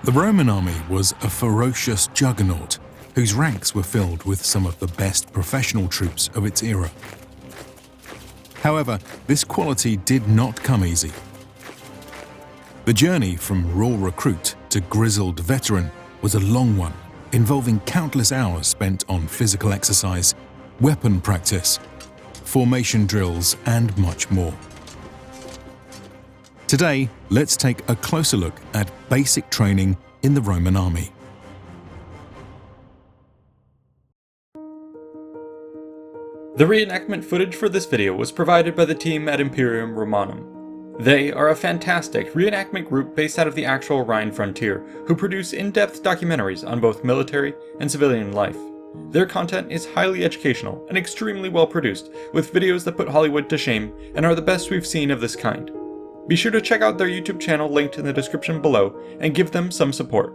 The Roman army was a ferocious juggernaut whose ranks were filled with some of the best professional troops of its era. However, this quality did not come easy. The journey from raw recruit to grizzled veteran was a long one, involving countless hours spent on physical exercise, weapon practice, formation drills, and much more. Today, let's take a closer look at basic training in the Roman army. The reenactment footage for this video was provided by the team at Imperium Romanum. They are a fantastic reenactment group based out of the actual Rhine frontier, who produce in-depth documentaries on both military and civilian life. Their content is highly educational and extremely well produced, with videos that put Hollywood to shame and are the best we've seen of this kind. Be sure to check out their YouTube channel linked in the description below and give them some support.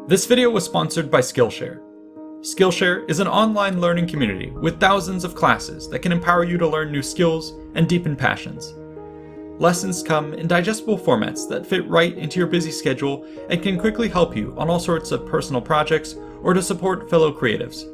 This video was sponsored by Skillshare. Skillshare is an online learning community with thousands of classes that can empower you to learn new skills and deepen passions. Lessons come in digestible formats that fit right into your busy schedule and can quickly help you on all sorts of personal projects or to support fellow creatives.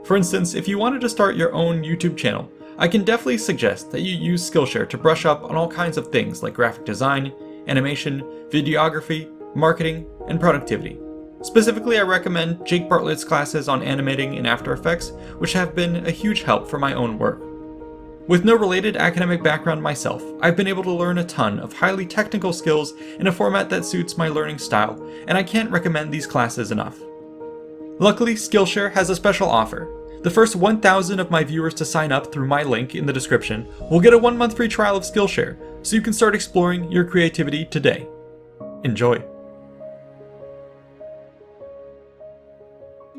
For instance, if you wanted to start your own YouTube channel, I can definitely suggest that you use Skillshare to brush up on all kinds of things like graphic design, animation, videography, marketing, and productivity. Specifically, I recommend Jake Bartlett's classes on animating in After Effects, which have been a huge help for my own work. With no related academic background myself, I've been able to learn a ton of highly technical skills in a format that suits my learning style, and I can't recommend these classes enough. Luckily, Skillshare has a special offer. The first 1,000 of my viewers to sign up through my link in the description will get a 1-month free trial of Skillshare, so you can start exploring your creativity today. Enjoy!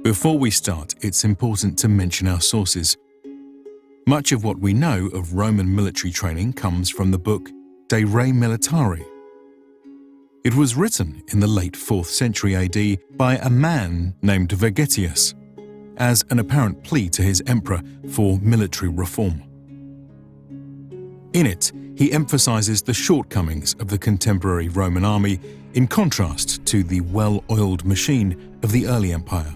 Before we start, it's important to mention our sources. Much of what we know of Roman military training comes from the book De Re Militari. It was written in the late 4th century AD by a man named Vegetius, as an apparent plea to his emperor for military reform. In it, he emphasizes the shortcomings of the contemporary Roman army in contrast to the well-oiled machine of the early empire.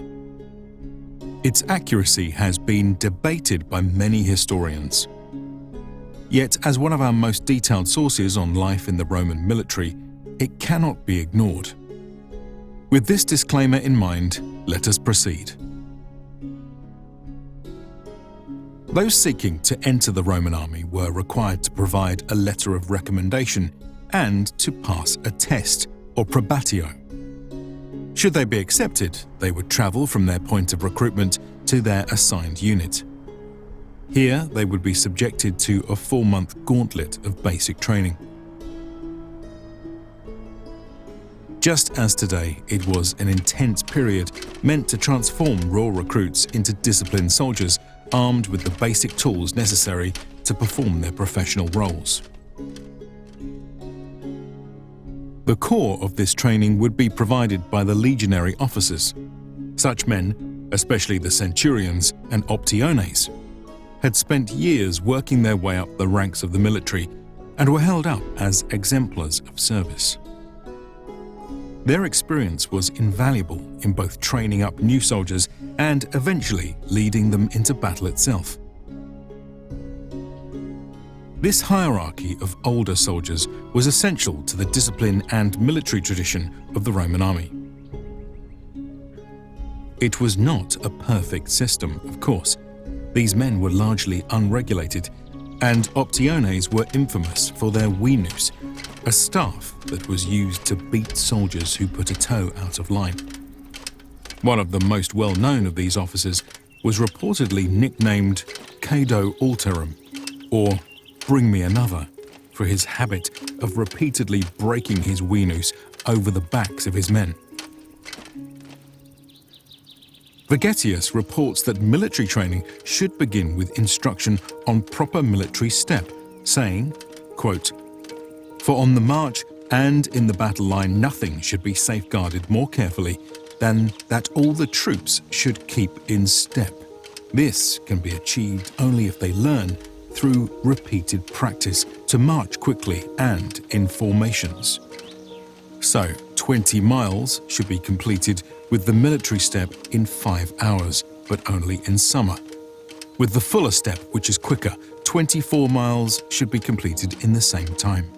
Its accuracy has been debated by many historians. Yet, as one of our most detailed sources on life in the Roman military, it cannot be ignored. With this disclaimer in mind, let us proceed. Those seeking to enter the Roman army were required to provide a letter of recommendation and to pass a test, or probatio. Should they be accepted, they would travel from their point of recruitment to their assigned unit. Here, they would be subjected to a 4-month gauntlet of basic training. Just as today, it was an intense period meant to transform raw recruits into disciplined soldiers armed with the basic tools necessary to perform their professional roles. The core of this training would be provided by the legionary officers. Such men, especially the centurions and optiones, had spent years working their way up the ranks of the military and were held up as exemplars of service. Their experience was invaluable in both training up new soldiers and eventually leading them into battle itself. This hierarchy of older soldiers was essential to the discipline and military tradition of the Roman army. It was not a perfect system, of course. These men were largely unregulated, and optiones were infamous for their winus, a staff that was used to beat soldiers who put a toe out of line. One of the most well-known of these officers was reportedly nicknamed Cado Alterum, or Bring Me Another, for his habit of repeatedly breaking his winus over the backs of his men. Vegetius reports that military training should begin with instruction on proper military step, saying, quote, "For on the march and in the battle line nothing should be safeguarded more carefully than that all the troops should keep in step. This can be achieved only if they learn, through repeated practice, to march quickly and in formations. So, 20 miles should be completed with the military step in 5 hours, but only in summer. With the fuller step, which is quicker, 24 miles should be completed in the same time.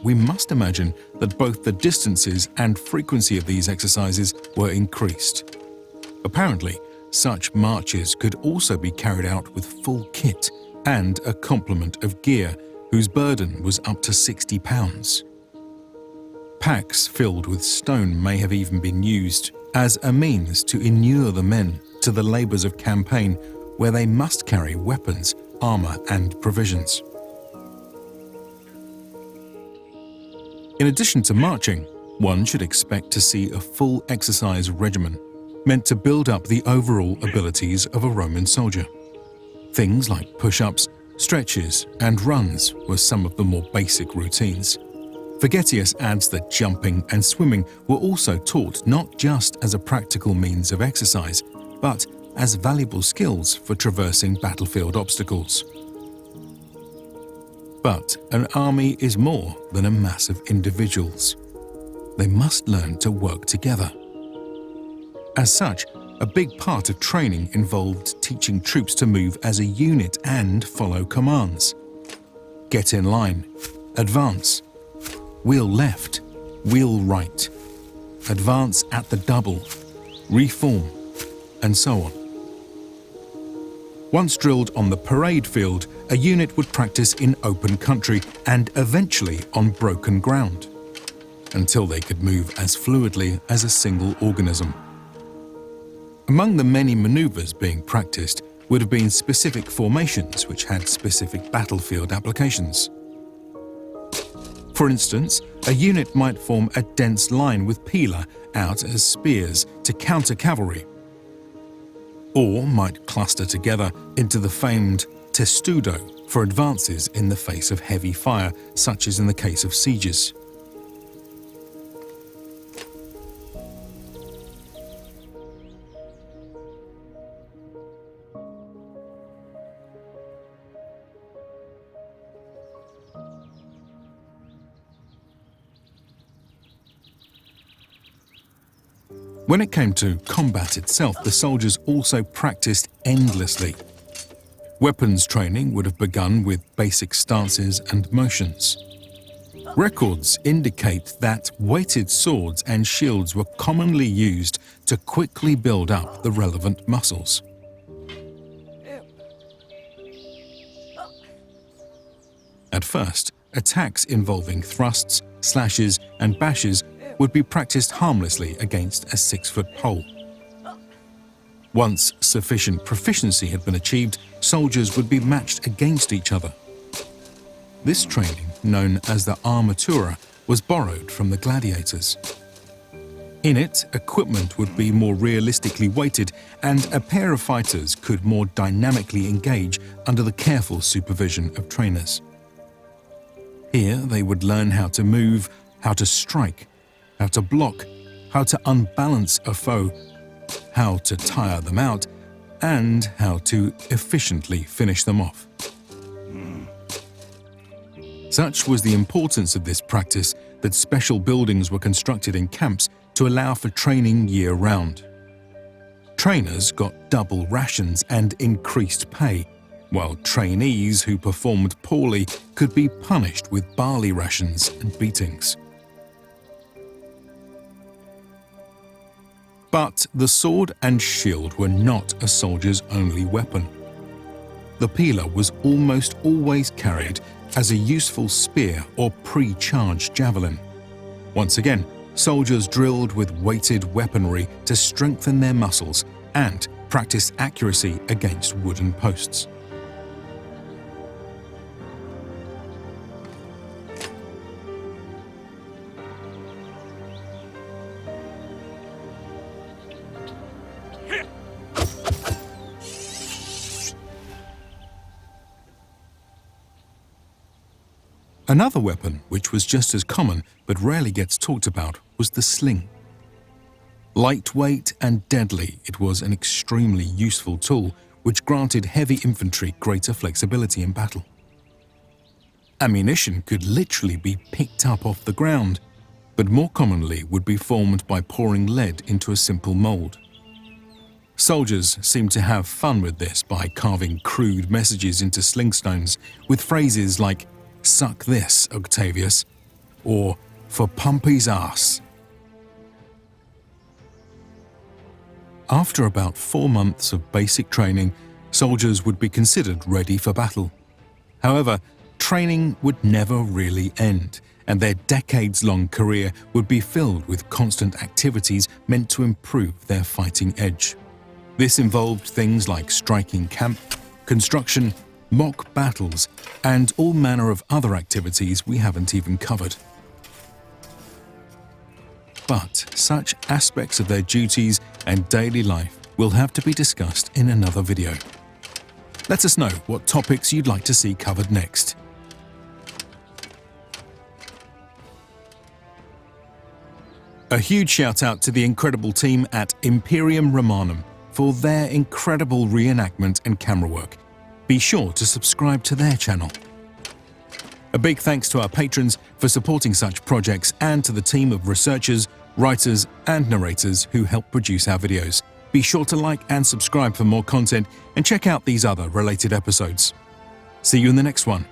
We must imagine that both the distances and frequency of these exercises were increased. Apparently, such marches could also be carried out with full kit and a complement of gear whose burden was up to 60 pounds. Packs filled with stone may have even been used as a means to inure the men to the labours of campaign where they must carry weapons, armour and provisions. In addition to marching, one should expect to see a full exercise regimen meant to build up the overall abilities of a Roman soldier. Things like push-ups, stretches and runs were some of the more basic routines. Vegetius adds that jumping and swimming were also taught not just as a practical means of exercise, but as valuable skills for traversing battlefield obstacles. But an army is more than a mass of individuals. They must learn to work together. As such, a big part of training involved teaching troops to move as a unit and follow commands. Get in line, advance, wheel left, wheel right, advance at the double, reform, and so on. Once drilled on the parade field, a unit would practice in open country and eventually on broken ground, until they could move as fluidly as a single organism. Among the many maneuvers being practiced would have been specific formations which had specific battlefield applications. For instance, a unit might form a dense line with pila out as spears to counter cavalry, or might cluster together into the famed testudo for advances in the face of heavy fire, such as in the case of sieges. When it came to combat itself, the soldiers also practiced endlessly. Weapons training would have begun with basic stances and motions. Records indicate that weighted swords and shields were commonly used to quickly build up the relevant muscles. At first, attacks involving thrusts, slashes, and bashes would be practiced harmlessly against a 6-foot pole. Once sufficient proficiency had been achieved, soldiers would be matched against each other. This training, known as the armatura, was borrowed from the gladiators. In it, equipment would be more realistically weighted, and a pair of fighters could more dynamically engage under the careful supervision of trainers. Here, they would learn how to move, how to strike, how to block, how to unbalance a foe, how to tire them out, and how to efficiently finish them off. Such was the importance of this practice that special buildings were constructed in camps to allow for training year-round. Trainers got double rations and increased pay, while trainees who performed poorly could be punished with barley rations and beatings. But the sword and shield were not a soldier's only weapon. The pila was almost always carried as a useful spear or pre-charged javelin. Once again, soldiers drilled with weighted weaponry to strengthen their muscles and practice accuracy against wooden posts. Another weapon, which was just as common but rarely gets talked about, was the sling. Lightweight and deadly, it was an extremely useful tool which granted heavy infantry greater flexibility in battle. Ammunition could literally be picked up off the ground, but more commonly would be formed by pouring lead into a simple mold. Soldiers seemed to have fun with this by carving crude messages into slingstones with phrases like, "Suck this, Octavius," or "For Pompey's ass." After about 4 months of basic training, soldiers would be considered ready for battle. However, training would never really end, and their decades-long career would be filled with constant activities meant to improve their fighting edge. This involved things like striking camp, construction, mock battles, and all manner of other activities we haven't even covered. But such aspects of their duties and daily life will have to be discussed in another video. Let us know what topics you'd like to see covered next. A huge shout out to the incredible team at Imperium Romanum for their incredible reenactment and camera work. Be sure to subscribe to their channel. A big thanks to our patrons for supporting such projects and to the team of researchers, writers, and narrators who help produce our videos. Be sure to like and subscribe for more content and check out these other related episodes. See you in the next one.